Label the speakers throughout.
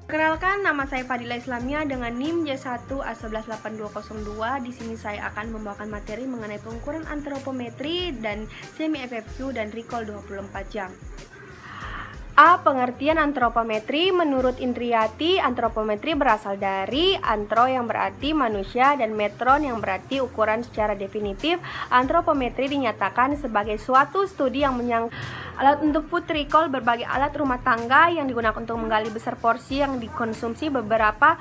Speaker 1: Perkenalkan, nama saya Fadila Islamia dengan NIM J1A118202. Di sini saya akan membawakan materi mengenai pengukuran antropometri dan semi FFQ dan recall 24 jam. A. Pengertian antropometri. Menurut Indriati, antropometri berasal dari antro yang berarti manusia dan metron yang berarti ukuran secara definitif. Antropometri dinyatakan sebagai suatu studi yang alat untuk food recall, berbagai alat rumah tangga yang digunakan untuk menggali besar porsi yang dikonsumsi beberapa.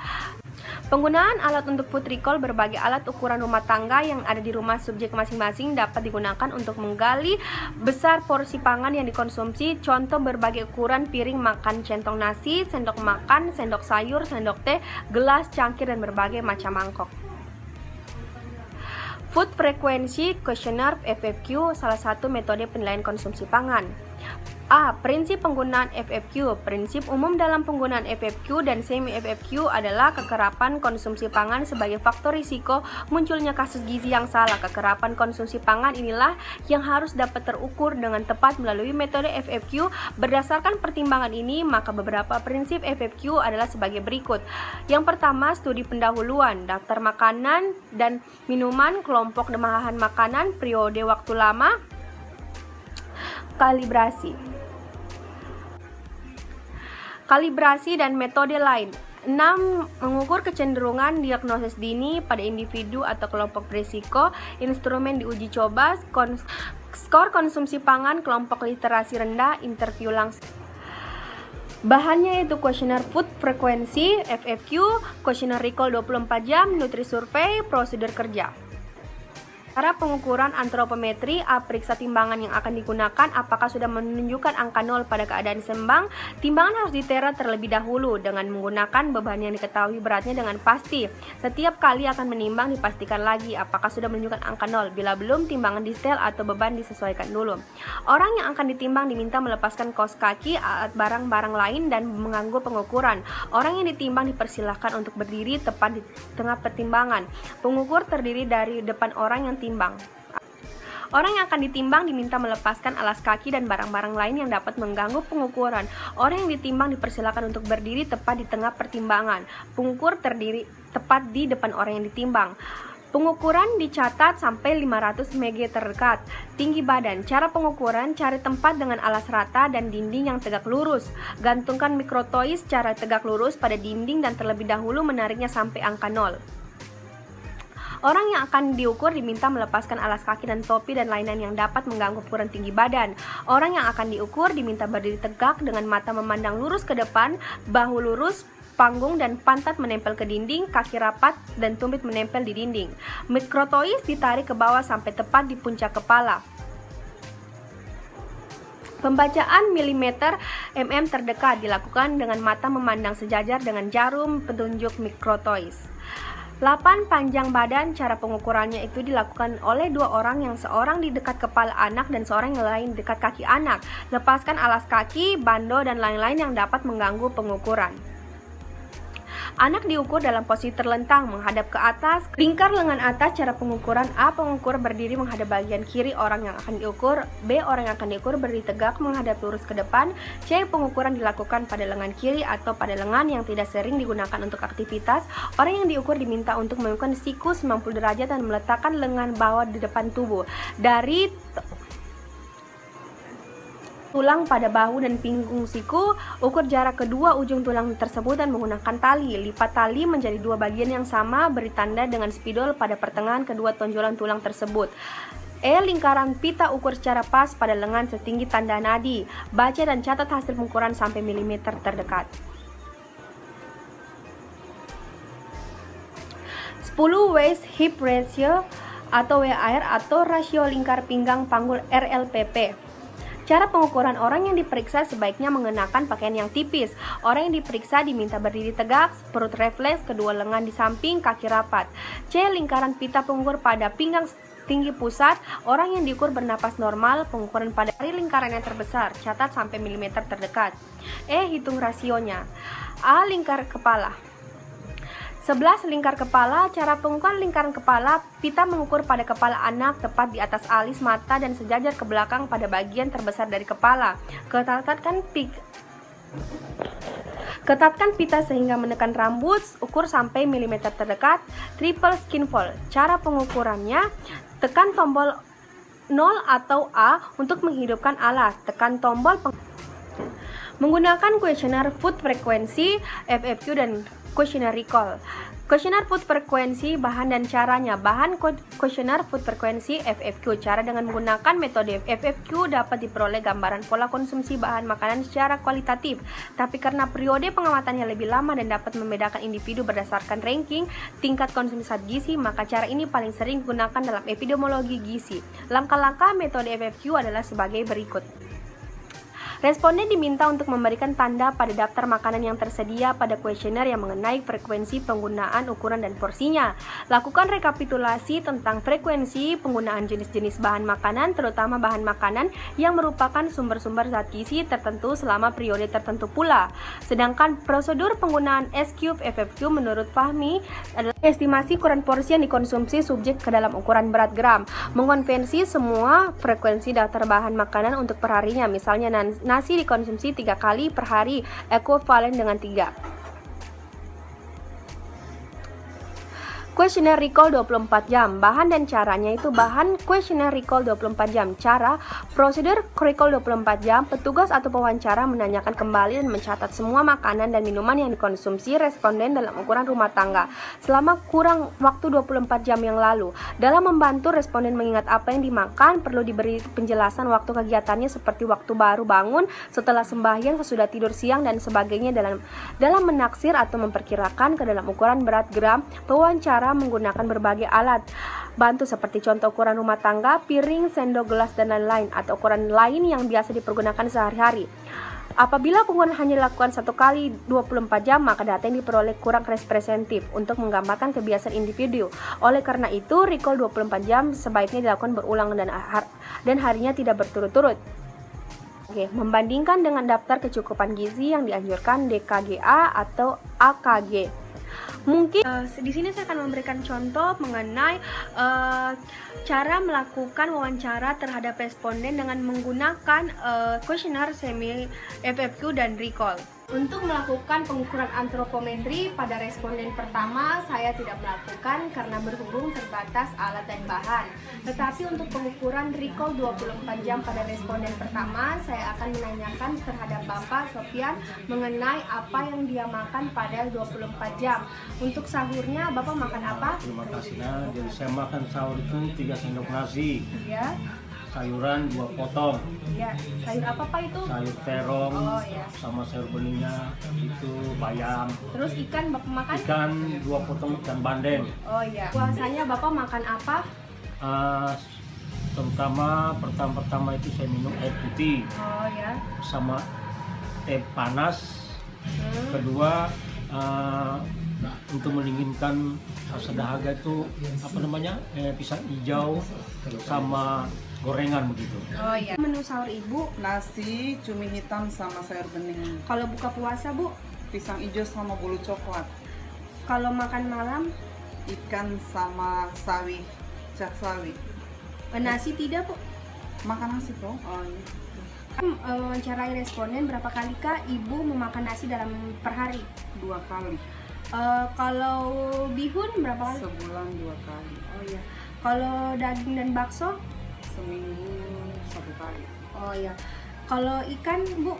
Speaker 1: Penggunaan alat untuk food recall, berbagai alat ukuran rumah tangga yang ada di rumah subjek masing-masing dapat digunakan untuk menggali besar porsi pangan yang dikonsumsi. Contoh berbagai ukuran piring makan, centong nasi, sendok makan, sendok sayur, sendok teh, gelas, cangkir, dan berbagai macam mangkok. Food Frequency Questionnaire FFQ, salah satu metode penilaian konsumsi pangan. A. Prinsip penggunaan FFQ. Prinsip umum dalam penggunaan FFQ dan semi FFQ adalah kekerapan konsumsi pangan sebagai faktor risiko munculnya kasus gizi yang salah. Kekerapan konsumsi pangan inilah yang harus dapat terukur dengan tepat melalui metode FFQ. Berdasarkan pertimbangan ini, maka beberapa prinsip FFQ adalah sebagai berikut. Yang pertama, studi pendahuluan, daftar makanan dan minuman, kelompok bahan makanan, periode waktu lama, kalibrasi dan metode lain. 6. Mengukur kecenderungan diagnosis dini pada individu atau kelompok berisiko. Instrumen diuji coba, skor konsumsi pangan, kelompok literasi rendah, interview langsung. Bahannya yaitu kuesioner food frequency FFQ, kuesioner recall 24 jam, nutri survei, prosedur kerja. Cara pengukuran antropometri. A. Periksa timbangan yang akan digunakan apakah sudah menunjukkan angka 0 pada keadaan seimbang. Timbangan harus ditera terlebih dahulu dengan menggunakan beban yang diketahui beratnya dengan pasti. Setiap kali akan menimbang dipastikan lagi apakah sudah menunjukkan angka 0. Bila belum, timbangan di-setel atau beban disesuaikan dulu. Orang yang akan ditimbang diminta melepaskan kaos kaki, alat barang-barang lain, dan mengganggu pengukuran. Orang yang ditimbang dipersilahkan untuk berdiri tepat di tengah pertimbangan. Pengukur terdiri dari depan orang yang timbang. Orang yang akan ditimbang diminta melepaskan alas kaki dan barang-barang lain yang dapat mengganggu pengukuran. Orang yang ditimbang dipersilakan untuk berdiri tepat di tengah pertimbangan. Pengukur terdiri tepat di depan orang yang ditimbang. Pengukuran dicatat sampai 500 mg terdekat. Tinggi badan. Cara pengukuran, cari tempat dengan alas rata dan dinding yang tegak lurus. Gantungkan mikrotois secara tegak lurus pada dinding dan terlebih dahulu menariknya sampai angka 0. Orang yang akan diukur diminta melepaskan alas kaki dan topi dan lainnya yang dapat mengganggu ukuran tinggi badan. Orang yang akan diukur diminta berdiri tegak dengan mata memandang lurus ke depan, bahu lurus, panggung dan pantat menempel ke dinding, kaki rapat dan tumit menempel di dinding. Mikrotois ditarik ke bawah sampai tepat di puncak kepala. Pembacaan milimeter mm terdekat dilakukan dengan mata memandang sejajar dengan jarum penunjuk mikrotois. 8. Panjang badan. Cara pengukurannya itu dilakukan oleh dua orang, yang seorang di dekat kepala anak dan seorang yang lain di dekat kaki anak. Lepaskan alas kaki, bando, dan lain-lain yang dapat mengganggu pengukuran. Anak diukur dalam posisi terlentang menghadap ke atas. Lingkar lengan atas. Cara pengukuran. A. Pengukur berdiri menghadap bagian kiri orang yang akan diukur. B. Orang yang akan diukur berdiri tegak menghadap lurus ke depan. C. Pengukuran dilakukan pada lengan kiri atau pada lengan yang tidak sering digunakan untuk aktivitas. Orang yang diukur diminta untuk melakukan siku 90 derajat dan meletakkan lengan bawah di depan tubuh. Dari tulang pada bahu dan pinggung siku, ukur jarak kedua ujung tulang tersebut dan menggunakan tali. Lipat tali menjadi dua bagian yang sama, beri tanda dengan spidol pada pertengahan kedua tonjolan tulang tersebut. E. Lingkaran pita ukur secara pas pada lengan setinggi tanda nadi. Baca dan catat hasil pengukuran sampai milimeter terdekat. 10. Waist hip ratio atau WHR atau rasio lingkar pinggang panggul RLPP. Cara pengukuran. Orang yang diperiksa sebaiknya mengenakan pakaian yang tipis. Orang yang diperiksa diminta berdiri tegak, perut refleks, kedua lengan di samping, kaki rapat. C. Lingkaran pita pengukur pada pinggang tinggi pusat. Orang yang diukur bernapas normal. Pengukuran pada dari lingkaran yang terbesar. Catat sampai milimeter terdekat. E. Hitung rasionya. A. Lingkar kepala. 11. Lingkar kepala. Cara pengukuran lingkaran kepala. Pita mengukur pada kepala anak tepat di atas alis mata dan sejajar ke belakang pada bagian terbesar dari kepala. Ketatkan Ketatkan pita sehingga menekan rambut, ukur sampai milimeter terdekat. Triple skin fold. Cara pengukurannya, tekan tombol 0 atau A untuk menghidupkan alat. Tekan tombol menggunakan kuesioner foot frequency, FFQ, dan kuesioner recall. Kuesioner foot frequency, bahan dan caranya. Bahan kuesioner foot frequency, FFQ. Cara dengan menggunakan metode FFQ dapat diperoleh gambaran pola konsumsi bahan makanan secara kualitatif. Tapi karena periode pengamatannya lebih lama dan dapat membedakan individu berdasarkan ranking tingkat konsumsi zat gizi, maka cara ini paling sering digunakan dalam epidemiologi gizi. Langkah-langkah metode FFQ adalah sebagai berikut. Responden diminta untuk memberikan tanda pada daftar makanan yang tersedia pada kuesioner yang mengenai frekuensi penggunaan, ukuran, dan porsinya. Lakukan rekapitulasi tentang frekuensi penggunaan jenis-jenis bahan makanan, terutama bahan makanan yang merupakan sumber-sumber zat gizi tertentu selama periode tertentu pula. Sedangkan prosedur penggunaan S-Cube FFQ menurut Fahmi adalah estimasi ukuran porsi yang dikonsumsi subjek ke dalam ukuran berat gram. Mengkonversi semua frekuensi daftar bahan makanan untuk perharinya, misalnya nasi dikonsumsi 3 kali per hari, ekuivalen dengan 3. Kuesioner recall 24 jam. Bahan dan caranya itu bahan kuesioner recall 24 jam. Cara, prosedur recall 24 jam, petugas atau pewawancara menanyakan kembali dan mencatat semua makanan dan minuman yang dikonsumsi responden dalam ukuran rumah tangga selama kurang waktu 24 jam yang lalu. Dalam membantu responden mengingat apa yang dimakan, perlu diberi penjelasan waktu kegiatannya seperti waktu baru bangun, setelah sembahyang, sesudah tidur siang, dan sebagainya dalam menaksir atau memperkirakan ke dalam ukuran berat gram. Pewawancara menggunakan berbagai alat bantu seperti contoh ukuran rumah tangga, piring, sendok, gelas, dan lain-lain, atau ukuran lain yang biasa dipergunakan sehari-hari. Apabila penggunaan hanya dilakukan 1 kali 24 jam, maka data yang diperoleh kurang representatif untuk menggambarkan kebiasaan individu. Oleh karena itu, recall 24 jam sebaiknya dilakukan berulang dan harinya tidak berturut-turut. Oke, membandingkan dengan daftar kecukupan gizi yang dianjurkan DKGA atau AKG. Mungkin di sini saya akan memberikan contoh mengenai cara melakukan wawancara terhadap responden dengan menggunakan kuesioner semi FFQ dan recall. Untuk melakukan pengukuran antropometri pada responden pertama, saya tidak melakukan karena berhubung terbatas alat dan bahan. Tetapi untuk pengukuran recall 24 jam pada responden pertama, saya akan menanyakan terhadap Bapak Sofian mengenai apa yang dia makan pada 24 jam. Untuk sahurnya, Bapak makan apa?
Speaker 2: Terima kasih. Nah, jadi saya makan sahur itu 3 sendok nasi.
Speaker 1: Ya.
Speaker 2: Sayuran 2 potong.
Speaker 1: Ya, sayur apa Pak itu?
Speaker 2: Sayur terong,
Speaker 1: ya.
Speaker 2: sama sayur beningnya itu bayam.
Speaker 1: Terus ikan Bapak makan?
Speaker 2: Ikan 2 potong ikan bandeng.
Speaker 1: Oh iya. Puasanya Bapak makan apa?
Speaker 2: Terutama pertama itu saya minum air putih.
Speaker 1: Oh ya.
Speaker 2: Sama teh panas. Kedua untuk mendinginkan rasa dahaga itu apa namanya? Pisang hijau sama gorengan begitu.
Speaker 1: Oh iya. Menu sahur Ibu?
Speaker 3: Nasi, cumi hitam sama sayur bening.
Speaker 1: Kalau buka puasa Bu?
Speaker 3: Pisang hijau sama bolu coklat.
Speaker 1: Kalau makan malam?
Speaker 3: Ikan sama sawi, cak sawi.
Speaker 1: Nasi tidak Bu?
Speaker 3: Makan nasi toh?
Speaker 1: Oh iya. Wawancarai responden berapa kali Kak Ibu memakan nasi dalam per hari?
Speaker 3: 2 kali.
Speaker 1: Kalau bihun berapa kali?
Speaker 3: Sebulan 2 kali.
Speaker 1: Oh iya. Kalau daging dan bakso?
Speaker 3: Seminggu 1 kali.
Speaker 1: Oh iya. Kalau ikan Bu?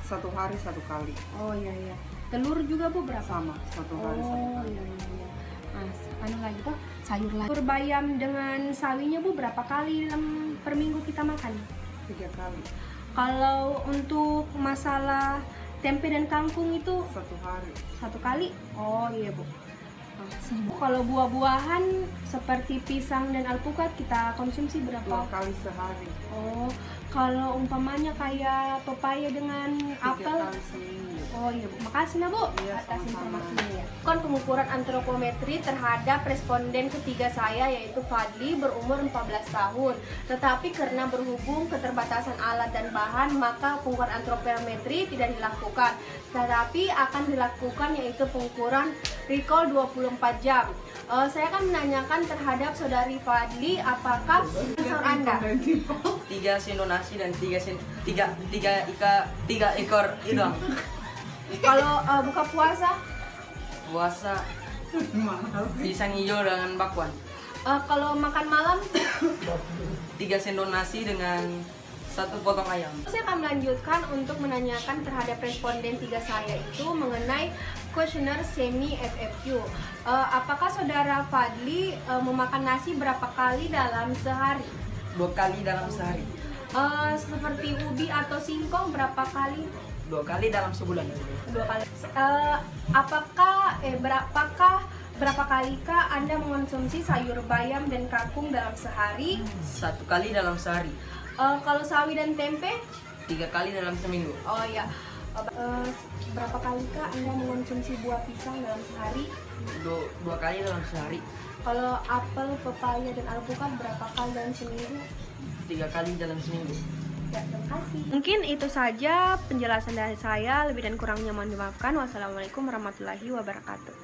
Speaker 3: 1 hari 1 kali.
Speaker 1: Oh iya iya. Telur juga Bu berapa?
Speaker 3: Sama 1 hari 1
Speaker 1: Oh
Speaker 3: kali.
Speaker 1: iya iya. Nah, anu lagi tuh sayur lagi. Sayur bayam dengan sawinya Bu berapa kali dalam per minggu kita makan?
Speaker 3: 3 kali.
Speaker 1: Kalau untuk masalah tempe dan kangkung itu
Speaker 3: 1 hari.
Speaker 1: 1 kali? Oh iya Bu. Kalau buah-buahan seperti pisang dan alpukat kita konsumsi
Speaker 3: 2
Speaker 1: berapa?
Speaker 3: kali sehari.
Speaker 1: Oh, kalau umpamanya kayak pepaya dengan
Speaker 3: 3
Speaker 1: apel?
Speaker 3: kali seminggu.
Speaker 1: Oh iya Bu, makasih nah Bu
Speaker 3: Iya,
Speaker 1: atas
Speaker 3: sama-sama.
Speaker 1: informasinya ya. Pengukuran antropometri terhadap responden ketiga saya yaitu Fadli berumur 14 tahun. Tetapi karena berhubung keterbatasan alat dan bahan, maka pengukuran antropometri tidak dilakukan. Tetapi akan dilakukan yaitu pengukuran recall 24 jam. Saya akan menanyakan terhadap saudari Fadli, apakah sensor Anda?
Speaker 4: 3 sendok nasi dan 3 ekor udang.
Speaker 1: Kalau buka puasa,
Speaker 4: Puasa pisang hijau dengan bakwan.
Speaker 1: kalau makan malam,
Speaker 4: 3 sendok nasi dengan 1 potong ayam.
Speaker 1: saya akan melanjutkan untuk menanyakan terhadap responden 3 saya itu mengenai kuesioner semi FFQ. Apakah saudara Fadli memakan nasi berapa kali dalam sehari?
Speaker 4: 2 kali dalam sehari.
Speaker 1: Seperti ubi atau singkong berapa kali?
Speaker 4: 2 kali dalam sebulan.
Speaker 1: 2 kali. Berapa kalikah Anda mengonsumsi sayur bayam dan kangkung dalam sehari?
Speaker 4: 1 kali dalam sehari.
Speaker 1: Kalau sawi dan tempe?
Speaker 4: 3 kali dalam seminggu.
Speaker 1: Oh ya. Berapa kalikah Anda mengonsumsi buah pisang dalam sehari?
Speaker 4: 2 kali dalam sehari.
Speaker 1: Kalau apel, pepaya, dan alpukat berapa kali dalam seminggu?
Speaker 4: 3 kali dalam seminggu.
Speaker 1: Ya, terima kasih. Mungkin itu saja penjelasan dari saya. Lebih dan kurangnya mohon dimaafkan. Wassalamualaikum warahmatullahi wabarakatuh.